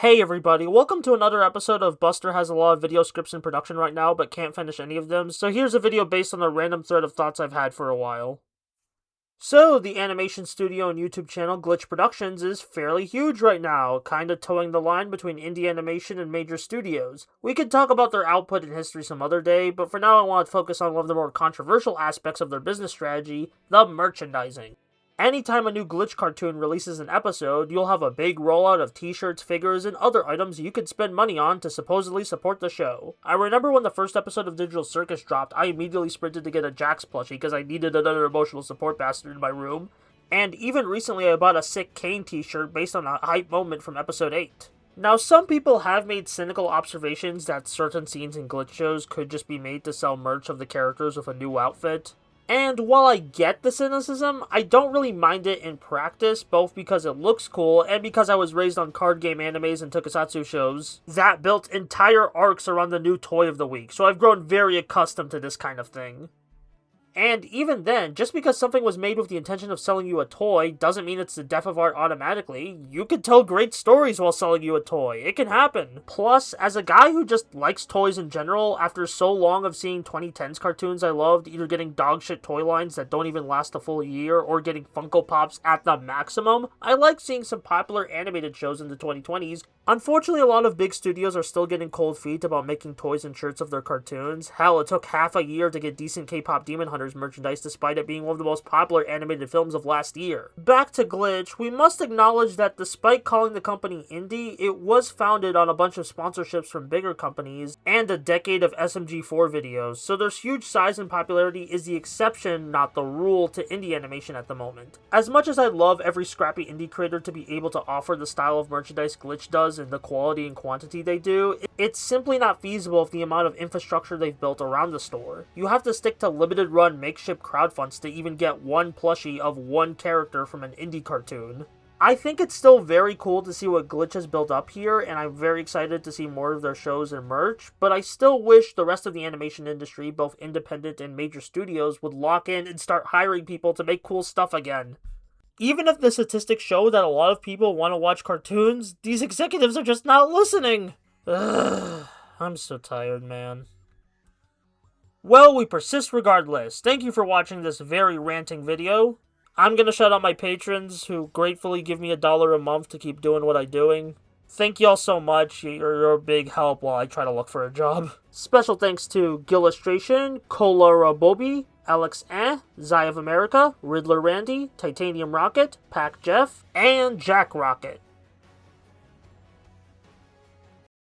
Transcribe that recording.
Hey everybody, welcome to another episode of Buster has a lot of video scripts in production right now, but can't finish any of them, so here's a video based on a random thread of thoughts I've had for a while. So, the animation studio and YouTube channel Glitch Productions is fairly huge right now, kinda towing the line between indie animation and major studios. We could talk about their output and history some other day, but for now I want to focus on one of the more controversial aspects of their business strategy, the merchandising. Anytime a new Glitch cartoon releases an episode, you'll have a big rollout of t-shirts, figures, and other items you could spend money on to supposedly support the show. I remember when the first episode of Digital Circus dropped, I immediately sprinted to get a Jax plushie because I needed another emotional support bastard in my room. And even recently I bought a Sick Kane t-shirt based on a hype moment from episode 8. Now, some people have made cynical observations that certain scenes in Glitch shows could just be made to sell merch of the characters with a new outfit. And while I get the cynicism, I don't really mind it in practice, both because it looks cool and because I was raised on card game animes and tokusatsu shows that built entire arcs around the new toy of the week, so I've grown very accustomed to this kind of thing. And even then, just because something was made with the intention of selling you a toy doesn't mean it's the death of art automatically. You could tell great stories while selling you a toy. It can happen. Plus, as a guy who just likes toys in general, after so long of seeing 2010s cartoons I loved, either getting dogshit toy lines that don't even last a full year, or getting Funko Pops at the maximum, I like seeing some popular animated shows in the 2020s. Unfortunately, a lot of big studios are still getting cold feet about making toys and shirts of their cartoons. Hell, it took half a year to get decent K-pop Demon Hunters merchandise despite it being one of the most popular animated films of last year. Back to Glitch, we must acknowledge that despite calling the company indie, it was founded on a bunch of sponsorships from bigger companies and a decade of SMG4 videos, so their huge size and popularity is the exception, not the rule, to indie animation at the moment. As much as I love every scrappy indie creator to be able to offer the style of merchandise Glitch does and the quality and quantity they do, it's simply not feasible with the amount of infrastructure they've built around the store. You have to stick to limited run makeshift crowdfunds to even get one plushie of one character from an indie cartoon. I think it's still very cool to see what Glitch has built up here, and I'm very excited to see more of their shows and merch, but I still wish the rest of the animation industry, both independent and major studios, would lock in and start hiring people to make cool stuff again. Even if the statistics show that a lot of people want to watch cartoons, these executives are just not listening. Ugh, I'm so tired, man. Well, we persist regardless. Thank you for watching this very ranting video. I'm gonna shout out my patrons who gratefully give me $1 a month to keep doing what I'm doing. Thank y'all so much. You're a big help while I try to look for a job. Special thanks to Gillustration, Kolara Bobby, Alex Zai of America, Riddler Randy, Titanium Rocket, Pac Jeff, and Jack Rocket.